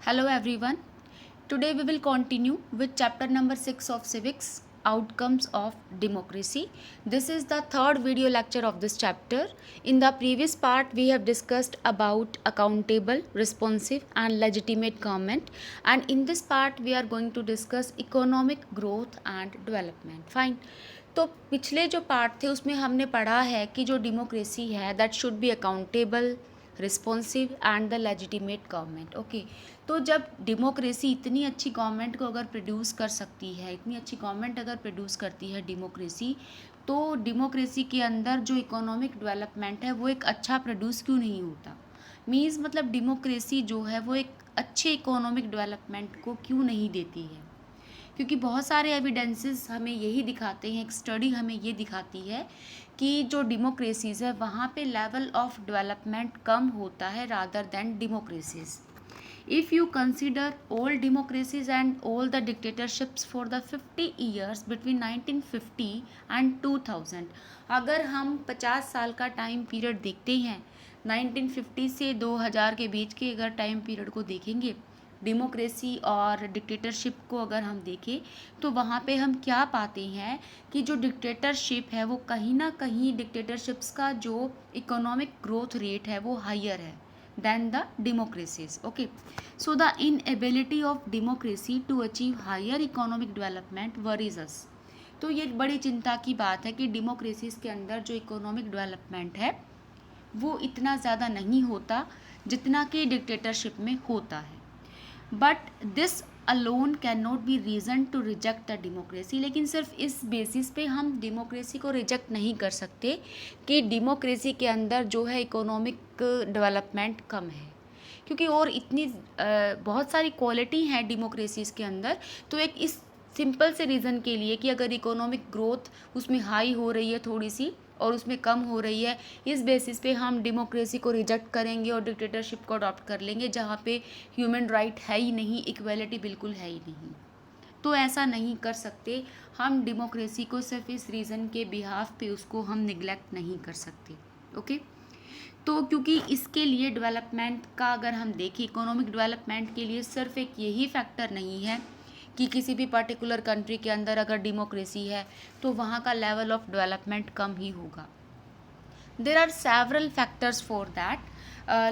Hello everyone. Today we will continue with chapter number 6 of civics, outcomes of democracy. This is the third video lecture of this chapter. In the previous part we have discussed about accountable, responsive and legitimate government, and in this part we are going to discuss economic growth and development. Fine. तो पिछले जो part थे उसमें हमने पढ़ा है कि जो डेमोक्रेसी है that should be accountable, responsive and the legitimate government. Okay, तो जब डेमोक्रेसी इतनी अच्छी गवर्नमेंट को अगर प्रोड्यूस कर सकती है, इतनी अच्छी गवर्नमेंट अगर प्रोड्यूस करती है डेमोक्रेसी, तो डेमोक्रेसी के अंदर जो इकोनॉमिक डेवलपमेंट है वो एक अच्छा प्रोड्यूस क्यों नहीं होता। मीन्स मतलब डेमोक्रेसी जो है वो एक अच्छे इकोनॉमिक डेवलपमेंट को क्यों नहीं देती है, क्योंकि बहुत सारे एविडेंसेस हमें यही दिखाते हैं, एक स्टडी हमें ये दिखाती है कि जो डेमोक्रेसीज़ है वहाँ पे लेवल ऑफ डेवलपमेंट कम होता है rather than democracies. If you consider all democracies and all the dictatorships for the 50 years between 1950 and 2000, अगर हम 50 साल का टाइम पीरियड देखते हैं 1950 से 2000 के बीच के अगर टाइम पीरियड को देखेंगे, डेमोक्रेसी और डिक्टेटरशिप को अगर हम देखें तो वहाँ पे हम क्या पाते हैं कि जो डिक्टेटरशिप है वो कहीं ना कहीं डिक्टेटरशिप्स का जो इकोनॉमिक ग्रोथ रेट है वो हायर है than the democracies. Okay, so the inability of democracy to achieve higher economic development worries us. तो ये बड़ी चिंता की बात है कि डेमोक्रेसीज के अंदर जो इकोनॉमिक डेवलपमेंट है वो इतना ज़्यादा नहीं होता जितना कि डिक्टेटरशिप में होता है। But this alone can not be reason to reject the democracy. लेकिन सिर्फ इस बेसिस पे हम डेमोक्रेसी को रिजेक्ट नहीं कर सकते कि डेमोक्रेसी के अंदर जो है इकोनॉमिक डेवलपमेंट कम है, क्योंकि और इतनी बहुत सारी क्वालिटी हैं डेमोक्रेसीज़ के अंदर। तो एक इस सिंपल से रीज़न के लिए कि अगर इकोनॉमिक ग्रोथ उसमें हाई हो रही है थोड़ी सी और उसमें कम हो रही है, इस बेसिस पे हम डेमोक्रेसी को रिजेक्ट करेंगे और डिक्टेटरशिप को अडॉप्ट कर लेंगे जहाँ पे ह्यूमन राइट है ही नहीं, इक्वालिटी बिल्कुल है ही नहीं। तो ऐसा नहीं कर सकते हम। डेमोक्रेसी को सिर्फ इस रीज़न के बिहाफ पे उसको हम निगलेक्ट नहीं कर सकते। ओके, तो क्योंकि इसके लिए डेवलपमेंट का अगर हम देखें, इकोनॉमिक डेवलपमेंट के लिए सिर्फ एक यही फैक्टर नहीं है कि किसी भी पर्टिकुलर कंट्री के अंदर अगर डेमोक्रेसी है तो वहाँ का लेवल ऑफ डेवलपमेंट कम ही होगा। There are several factors for that,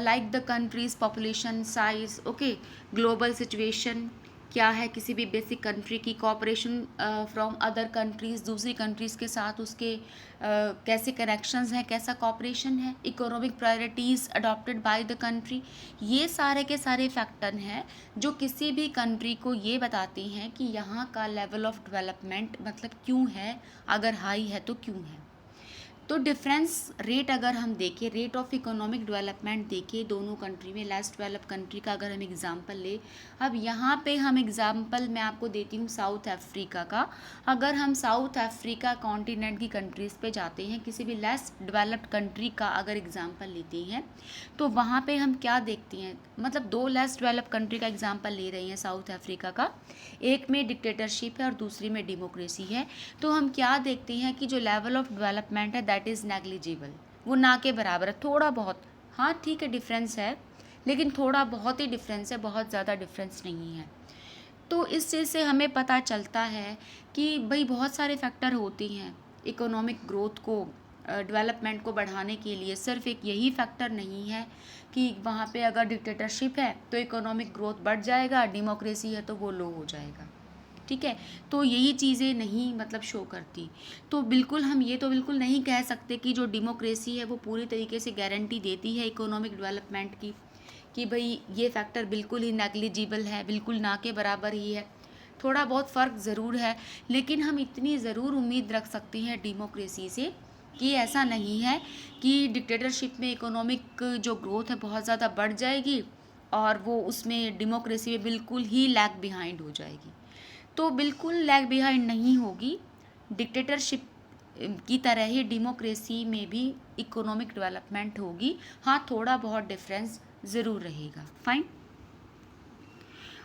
like the country's population size, okay, global situation क्या है किसी भी बेसिक कंट्री की, कॉपरेशन फ्रॉम अदर कंट्रीज़, दूसरी कंट्रीज़ के साथ उसके कैसे कनेक्शंस हैं, कैसा कॉपरेशन है, economic priorities adopted by the country. ये सारे के सारे फैक्टर हैं जो किसी भी कंट्री को ये बताते हैं कि यहाँ का लेवल ऑफ डेवलपमेंट मतलब क्यों है, अगर हाई है तो क्यों है। तो डिफरेंस रेट अगर हम देखें, रेट ऑफ इकोनॉमिक डेवलपमेंट देखें दोनों कंट्री में, लेस डेवलप कंट्री का अगर हम एग्जांपल ले, अब यहाँ पे हम एग्जांपल मैं आपको देती हूँ साउथ अफ्रीका का। अगर हम साउथ अफ्रीका कॉन्टिनेंट की कंट्रीज़ पे जाते हैं, किसी भी लेस डेवलप्ड कंट्री का अगर एग्जांपल लेते हैं तो वहाँ पे हम क्या देखते हैं, मतलब दो लेस डेवलप कंट्री का एग्जांपल ले रहे हैं साउथ अफ्रीका का, एक में डिक्टेटरशिप है और दूसरी में डेमोक्रेसी है। तो हम क्या देखते हैं कि जो लेवल ऑफ डेवलपमेंट है दैट इज़ नेग्लिजिबल, वो ना के बराबर है, थोड़ा बहुत, हाँ ठीक है डिफरेंस है लेकिन थोड़ा बहुत ही डिफरेंस है, बहुत ज़्यादा डिफरेंस नहीं है। तो इस चीज़ से हमें पता चलता है कि भाई बहुत सारे फैक्टर होते हैं इकोनॉमिक ग्रोथ को, डेवलपमेंट को बढ़ाने के लिए। सिर्फ एक यही फैक्टर नहीं है कि वहाँ पे अगर डिक्टेटरशिप है तो इकोनॉमिक ग्रोथ बढ़ जाएगा, डेमोक्रेसी है तो वो लो हो जाएगा, ठीक है। तो यही चीज़ें नहीं मतलब शो करती। तो बिल्कुल हम ये तो बिल्कुल नहीं कह सकते कि जो डेमोक्रेसी है वो पूरी तरीके से गारंटी देती है इकोनॉमिक डेवलपमेंट की, कि भाई ये फैक्टर बिल्कुल ही नेग्लिजिबल है, बिल्कुल ना के बराबर ही है। थोड़ा बहुत फ़र्क ज़रूर है, लेकिन हम इतनी ज़रूर उम्मीद रख सकते हैं डेमोक्रेसी से कि ऐसा नहीं है कि डिक्टेटरशिप में इकोनॉमिक जो ग्रोथ है बहुत ज़्यादा बढ़ जाएगी और वो उसमें डेमोक्रेसी में बिल्कुल ही लैग बिहाइंड हो जाएगी। तो बिल्कुल लैग बिहाइंड नहीं होगी, डिक्टेटरशिप की तरह ही डेमोक्रेसी में भी इकोनॉमिक डेवलपमेंट होगी। हाँ, थोड़ा बहुत डिफरेंस ज़रूर रहेगा। फाइन,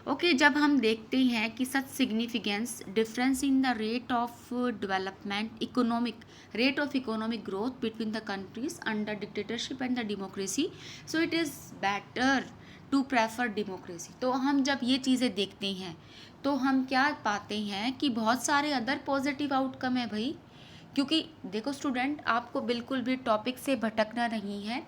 ओके, जब हम देखते हैं कि such significance difference in the rate of development, economic rate of economic growth between the countries under dictatorship and the democracy, so it is better to prefer democracy. तो हम जब ये चीज़ें देखते हैं तो हम क्या पाते हैं कि बहुत सारे अदर पॉजिटिव आउटकम है भाई। क्योंकि देखो स्टूडेंट, आपको बिल्कुल भी टॉपिक से भटकना नहीं है।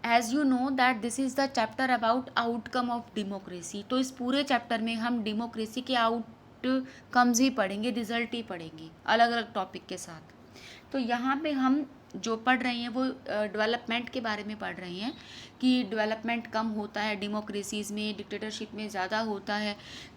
As you know that this is the chapter about outcome of democracy. तो इस पूरे चैप्टर में हम डेमोक्रेसी के आउटकम्स ही पढ़ेंगे, रिजल्ट ही पढ़ेंगे अलग अलग टॉपिक के साथ। तो यहाँ पे हम जो पढ़ रहे हैं वो डेवलपमेंट के बारे में पढ़ रहे हैं कि डेवलपमेंट कम होता है डेमोक्रेसीज़ में, डिक्टेटरशिप में ज़्यादा होता है।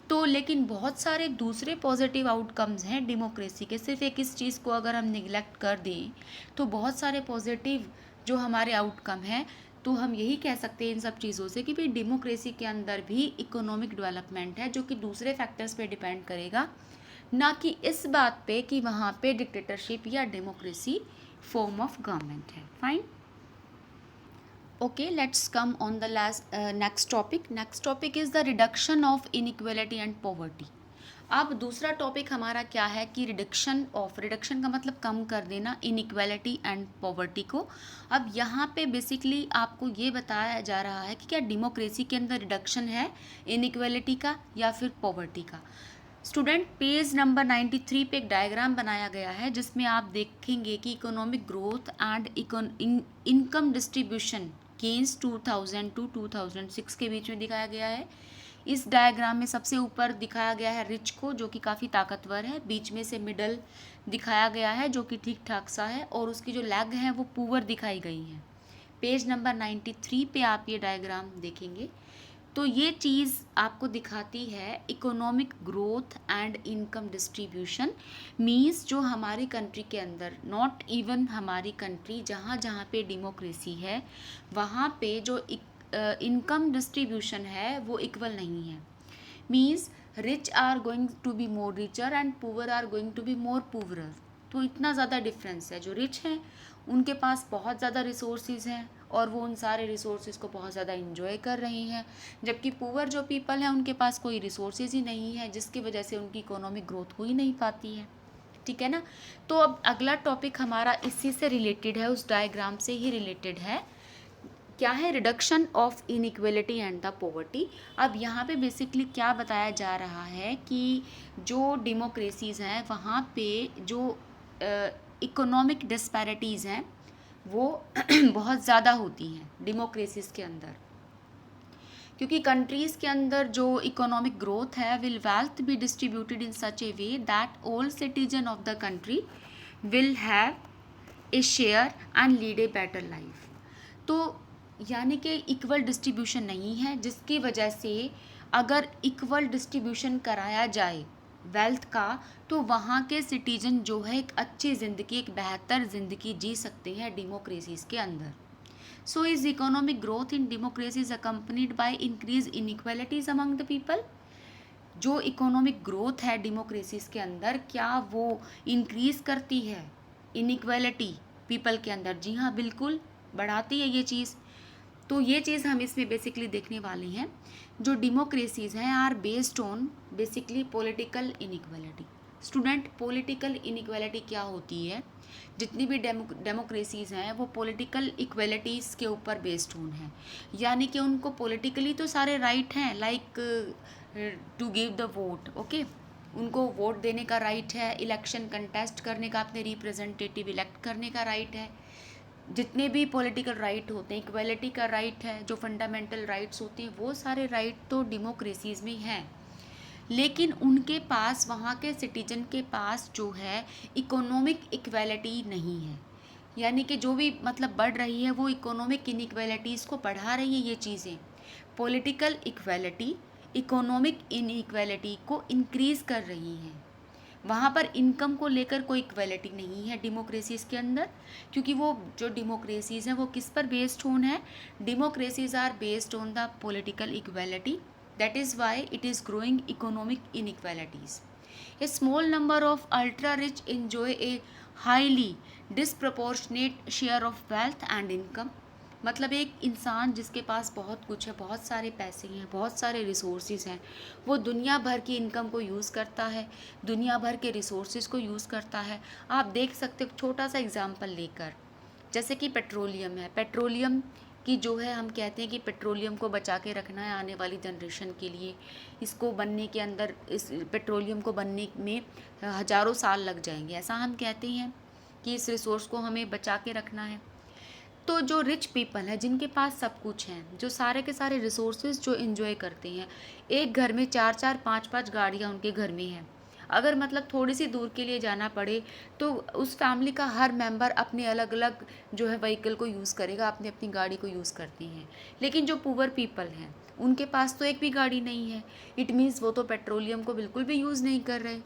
तो लेकिन बहुत सारे दूसरे पॉजिटिव आउटकम्स हैं डेमोक्रेसी के। सिर्फ एक इस चीज़ को अगर हम निगलेक्ट कर दें तो बहुत सारे पॉजिटिव जो हमारे आउटकम हैं, तो हम यही कह सकते हैं इन सब चीज़ों से कि भाई डेमोक्रेसी के अंदर भी इकोनॉमिक डेवलपमेंट है, जो कि दूसरे फैक्टर्स पे डिपेंड करेगा, ना कि इस बात पे कि वहाँ पे डिक्टेटरशिप या डेमोक्रेसी फॉर्म ऑफ गवर्नमेंट है। Fine, okay, let's come on the last next topic. Next topic is the reduction of inequality and poverty. अब दूसरा टॉपिक हमारा क्या है कि रिडक्शन का मतलब कम कर देना इनइक्वालिटी एंड पॉवर्टी को। अब यहाँ पे बेसिकली आपको ये बताया जा रहा है कि क्या डेमोक्रेसी के अंदर रिडक्शन है इनइक्वालिटी का या फिर पॉवर्टी का। स्टूडेंट, पेज नंबर 93 पे एक डायग्राम बनाया गया है जिसमें आप देखेंगे कि economic growth and income distribution gains 2000 to 2006 के बीच में दिखाया गया है। इस डायग्राम में सबसे ऊपर दिखाया गया है रिच को, जो कि काफ़ी ताकतवर है। बीच में से मिडल दिखाया गया है जो कि ठीक ठाक सा है, और उसकी जो लेग है वो पुअर दिखाई गई है। पेज नंबर 93 पे आप ये डायग्राम देखेंगे तो ये चीज़ आपको दिखाती है economic growth and income distribution. Means जो हमारी कंट्री के अंदर, नॉट इवन हमारी कंट्री, जहाँ जहाँ पे डेमोक्रेसी है वहाँ पे जो इनकम डिस्ट्रीब्यूशन है वो इक्वल नहीं है। Means rich are going to be more richer and poor are going to be more poorer. तो इतना ज़्यादा डिफरेंस है। जो रिच हैं उनके पास बहुत ज़्यादा रिसोर्सेज हैं और वो उन सारे रिसोर्सेज को बहुत ज़्यादा इंजॉय कर रही हैं, जबकि पुअर जो पीपल हैं उनके पास कोई रिसोर्सेज ही नहीं है, जिसकी वजह से उनकी इकोनॉमिक ग्रोथ हो ही नहीं पाती है। ठीक है ना। तो अब अगला टॉपिक हमारा इसी से रिलेटेड है, उस डायग्राम से ही रिलेटेड है। क्या है? Reduction of inequality and the poverty. अब यहाँ पे बेसिकली क्या बताया जा रहा है कि जो डेमोक्रेसीज़ हैं वहाँ पे जो इकोनॉमिक डिस्पैरिटीज़ हैं वो बहुत ज़्यादा होती हैं डेमोक्रेसीज़ के अंदर, क्योंकि कंट्रीज़ के अंदर जो इकोनॉमिक ग्रोथ है will wealth be distributed in such A way that all citizen of the country will have a share and lead a better life. तो यानी कि इक्वल डिस्ट्रीब्यूशन नहीं है, जिसकी वजह से अगर इक्वल डिस्ट्रीब्यूशन कराया जाए वेल्थ का तो वहाँ के सिटीजन जो है एक अच्छी ज़िंदगी, एक बेहतर ज़िंदगी जी सकते हैं डेमोक्रेसीज़ के अंदर। So is economic growth in democracies accompanied by increase inequalities among the people. जो इकोनॉमिक ग्रोथ है डेमोक्रेसीज के अंदर, क्या वो इंक्रीज करती है इनइक्वालिटी पीपल के अंदर? जी हाँ, बिल्कुल बढ़ाती है ये चीज़। तो ये चीज़ हम इसमें बेसिकली देखने वाले हैं। जो डेमोक्रेसीज हैं are based on basically political inequality. Student, political inequality क्या होती है? जितनी भी डेमोक्रेसीज हैं वो पॉलिटिकल इक्वलिटीज़ के ऊपर बेस्ड ऑन है, यानी कि उनको पॉलिटिकली तो सारे राइट हैं, like to give the vote, okay, उनको वोट देने का राइट है, इलेक्शन कंटेस्ट करने का, अपने रिप्रेजेंटेटिव इलेक्ट करने का राइट है, जितने भी पॉलिटिकल राइट होते हैं, इक्वलिटी का राइट है, जो फंडामेंटल राइट्स होते हैं वो सारे राइट तो डेमोक्रेसीज़ में हैं। लेकिन उनके पास, वहाँ के सिटीजन के पास जो है इकोनॉमिक इक्वलिटी नहीं है, यानी कि जो भी मतलब बढ़ रही है वो इकोनॉमिक इनइक्वालिटीज़ को बढ़ा रही है। ये चीज़ें पॉलिटिकल इक्वलिटी इकोनॉमिक इनइक्वालिटी को इंक्रीज़ कर रही हैं। वहाँ पर इनकम को लेकर कोई इक्वलिटी नहीं है डेमोक्रेसीज़ के अंदर, क्योंकि वो जो डेमोक्रेसीज़ हैं वो किस पर बेस्ड ऑन है? Democracies are based on the political equality, that is why it is growing economic inequalities. A small number of ultra rich enjoy a highly disproportionate share of wealth and income. मतलब एक इंसान जिसके पास बहुत कुछ है, बहुत सारे पैसे हैं, बहुत सारे रिसोर्सेज हैं, वो दुनिया भर की इनकम को यूज़ करता है, दुनिया भर के रिसोर्सेज को यूज़ करता है। आप देख सकते हो छोटा सा एग्जांपल लेकर, जैसे कि पेट्रोलियम है। पेट्रोलियम कि जो है हम कहते हैं कि पेट्रोलियम को बचा के रखना है आने वाली जनरेशन के लिए, इसको बनने के अंदर, इस पेट्रोलियम को बनने में हज़ारों साल लग जाएंगे, ऐसा हम कहते हैं कि इस रिसोर्स को हमें बचा के रखना है। तो जो रिच पीपल है, जिनके पास सब कुछ है, जो सारे के सारे रिसोर्सेज जो एंजॉय करते हैं, एक घर में 4-4 5-5 गाड़ियाँ उनके घर में हैं, अगर मतलब थोड़ी सी दूर के लिए जाना पड़े तो उस फैमिली का हर मेंबर अपने अलग अलग जो है व्हीकल को यूज़ करेगा, अपनी अपनी गाड़ी को यूज़ करते हैं। लेकिन जो पुअर पीपल हैं उनके पास तो एक भी गाड़ी नहीं है, इट मीन्स वो तो पेट्रोलियम को बिल्कुल भी यूज़ नहीं कर रहे।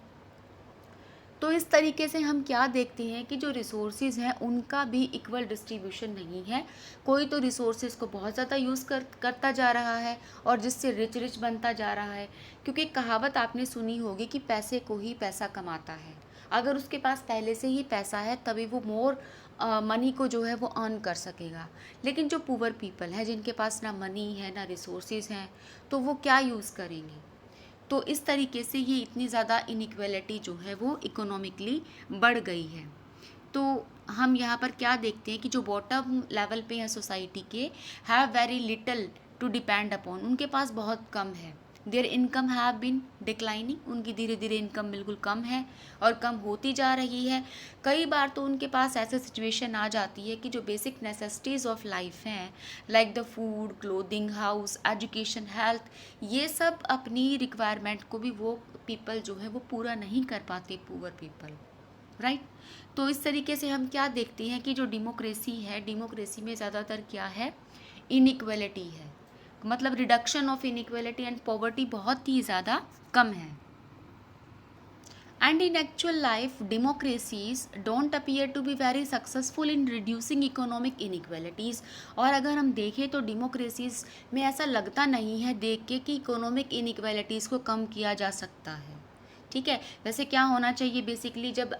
तो इस तरीके से हम क्या देखते हैं कि जो रिसोर्सेज हैं उनका भी इक्वल डिस्ट्रीब्यूशन नहीं है। कोई तो रिसोर्सेज को बहुत ज़्यादा यूज़ करता जा रहा है और जिससे रिच रिच बनता जा रहा है, क्योंकि कहावत आपने सुनी होगी कि पैसे को ही पैसा कमाता है। अगर उसके पास पहले से ही पैसा है तभी वो मोर मनी को जो है वो अर्न कर सकेगा। लेकिन जो पुअर पीपल है, जिनके पास ना मनी है ना रिसोर्सेज हैं, तो वो क्या यूज़ करेंगे। तो इस तरीके से ये इतनी ज़्यादा इनइक्वालिटी जो है वो इकोनॉमिकली बढ़ गई है। तो हम यहाँ पर क्या देखते हैं कि जो बॉटम लेवल पे है सोसाइटी के, have very little to depend upon, उनके पास बहुत कम है। Their income have been declining, उनकी धीरे धीरे इनकम बिल्कुल कम है और कम होती जा रही है। कई बार तो उनके पास ऐसे सिचुएशन आ जाती है कि जो बेसिक नेसेसिटीज़ ऑफ लाइफ हैं, like the food, clothing, house, education, health, ये सब अपनी रिक्वायरमेंट को भी वो पीपल जो है वो पूरा नहीं कर पाते, पुअर पीपल, राइट। तो इस तरीके से हम क्या देखते हैं कि जो डेमोक्रेसी है, डेमोक्रेसी में ज़्यादातर क्या है, इनइक्वालिटी है, मतलब reduction of inequality and poverty बहुत ही ज़्यादा कम है। And in actual life, democracies don't appear to be very successful in reducing economic inequalities। और अगर हम देखें तो डेमोक्रेसीज में ऐसा लगता नहीं है देख के कि इकोनॉमिक इनइक्वालिटीज़ को कम किया जा सकता है। ठीक है, वैसे क्या होना चाहिए बेसिकली, जब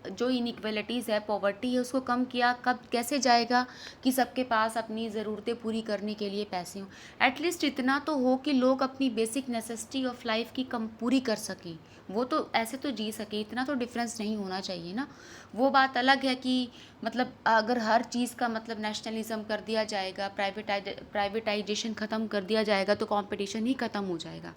जो इनइक्वालिटीज़ है, पॉवर्टी है, उसको कम किया कब कैसे जाएगा कि सबके पास अपनी ज़रूरतें पूरी करने के लिए पैसे हों। एटलीस्ट इतना तो हो कि लोग अपनी बेसिक नेसेसिटी ऑफ लाइफ की कम पूरी कर सकें, वो तो ऐसे तो जी सके, इतना तो डिफरेंस नहीं होना चाहिए ना। वो बात अलग है कि मतलब अगर हर चीज़ का मतलब नेशनलिज्म कर दिया जाएगा, प्राइवेटाइजेशन ख़त्म कर दिया जाएगा तो कंपटीशन ही ख़त्म हो जाएगा।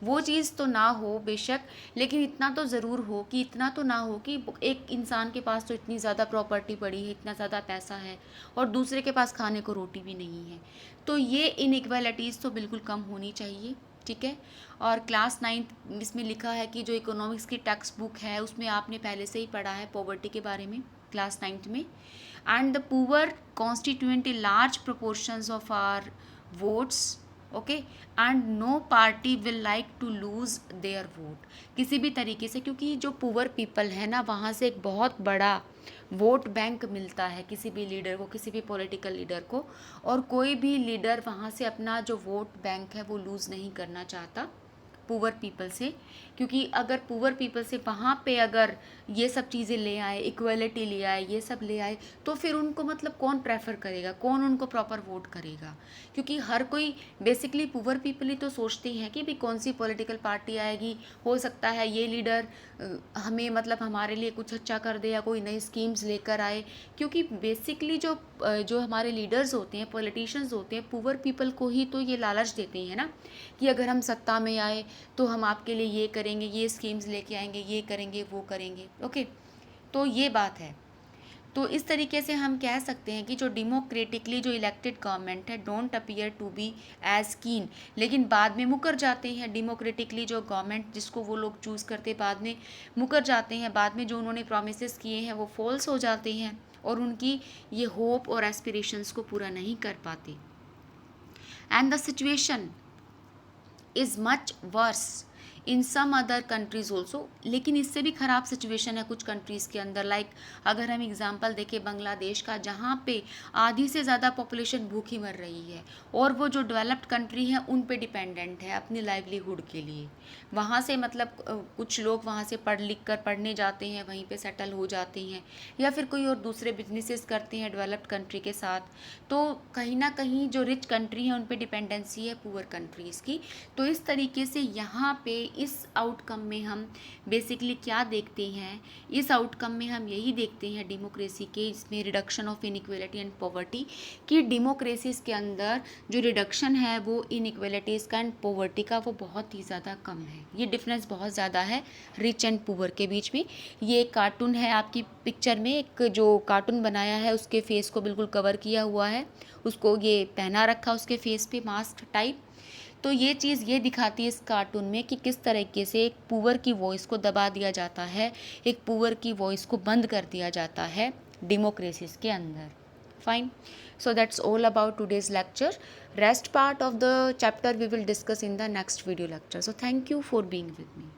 वो चीज़ तो ना हो बेशक, लेकिन इतना तो ज़रूर हो कि इतना तो ना हो कि एक इंसान के पास तो इतनी ज़्यादा प्रॉपर्टी पड़ी है, इतना ज़्यादा पैसा है और दूसरे के पास खाने को रोटी भी नहीं है। तो ये इनइक्वालिटीज़ तो बिल्कुल कम होनी चाहिए, ठीक है। और क्लास 9 इसमें लिखा है कि जो इकोनॉमिक्स की टेक्स्ट बुक है उसमें आपने पहले से ही पढ़ा है पॉवर्टी के बारे में क्लास 9 में। And the poor constituent a large proportions of our votes, okay, and no party will like to lose their vote, किसी भी तरीके से, क्योंकि जो पुअर पीपल है ना, वहाँ से एक बहुत बड़ा वोट बैंक मिलता है किसी भी लीडर को, किसी भी पॉलिटिकल लीडर को, और कोई भी लीडर वहाँ से अपना जो वोट बैंक है वो लूज़ नहीं करना चाहता पुअर पीपल से। क्योंकि अगर पुअर पीपल से वहाँ पे अगर ये सब चीज़ें ले आए, इक्वलिटी ले आए, ये सब ले आए, तो फिर उनको मतलब कौन प्रेफर करेगा, कौन उनको प्रॉपर वोट करेगा। क्योंकि हर कोई बेसिकली पुअर पीपल ही तो सोचते हैं कि भाई कौन सी पॉलिटिकल पार्टी आएगी, हो सकता है ये लीडर हमें मतलब हमारे लिए कुछ अच्छा कर दे या कोई नई स्कीम्स लेकर आए। क्योंकि बेसिकली जो हमारे लीडर्स होते हैं, पॉलिटिशियंस होते हैं, पुअर पीपल को ही तो ये लालच देते हैं ना कि अगर हम सत्ता में आए तो हम आपके लिए ये करेंगे, ये स्कीम्स लेके आएंगे, ये करेंगे, वो करेंगे, ओके। तो ये बात है। तो इस तरीके से हम कह सकते हैं कि जो डेमोक्रेटिकली जो इलेक्टेड गवर्नमेंट है don't appear to be as keen, लेकिन बाद में मुकर जाते हैं। डेमोक्रेटिकली जो गवर्नमेंट जिसको वो लोग चूज़ करते बाद में मुकर जाते हैं, बाद में जो उन्होंने प्रोमिसेस किए हैं वो फॉल्स हो जाते हैं और उनकी ये होप और एस्पिरेशंस को पूरा नहीं कर पाते। And the situation is much worse in some other countries also, लेकिन इससे भी ख़राब सिचुएशन है कुछ कंट्रीज़ के अंदर। लाइक अगर हम एग्जांपल देखें बांग्लादेश का, जहाँ पे आधी से ज़्यादा पॉपुलेशन भूखी मर रही है और वो जो डेवलप्ड कंट्री है उन पे डिपेंडेंट है अपनी लाइवलीहुड के लिए। वहाँ से मतलब कुछ लोग वहाँ से पढ़ लिख कर पढ़ने जाते हैं, वहीं पे सेटल हो जाते हैं, या फिर कोई और दूसरे बिजनेसेस करते हैं डेवलप्ड कंट्री के साथ। तो कहीं ना कहीं जो रिच कंट्री है उन पे डिपेंडेंसी है पुअर कंट्रीज़ की। तो इस तरीके से यहाँ पे इस आउटकम में हम बेसिकली क्या देखते हैं, इस आउटकम में हम यही देखते हैं डेमोक्रेसी के, इसमें reduction of inequality and poverty, कि डेमोक्रेसीज के अंदर जो रिडक्शन है वो इनइक्वलिटीज़ का एंड पॉवर्टी का वो बहुत ही ज़्यादा कम है। ये डिफरेंस बहुत ज़्यादा है रिच एंड पुअर के बीच में। ये एक कार्टून है, आपकी पिक्चर में एक जो कार्टून बनाया है उसके फेस को बिल्कुल कवर किया हुआ है, उसको ये पहना रखा उसके फेस पे मास्क टाइप। तो ये चीज़ ये दिखाती है इस कार्टून में कि किस तरीके से एक पुअर की वॉइस को दबा दिया जाता है, एक पुअर की वॉइस को बंद कर दिया जाता है डेमोक्रेसीज के अंदर। Fine, so that's all about today's lecture. Rest part of the chapter we will discuss in the next video lecture. So thank you for being with me.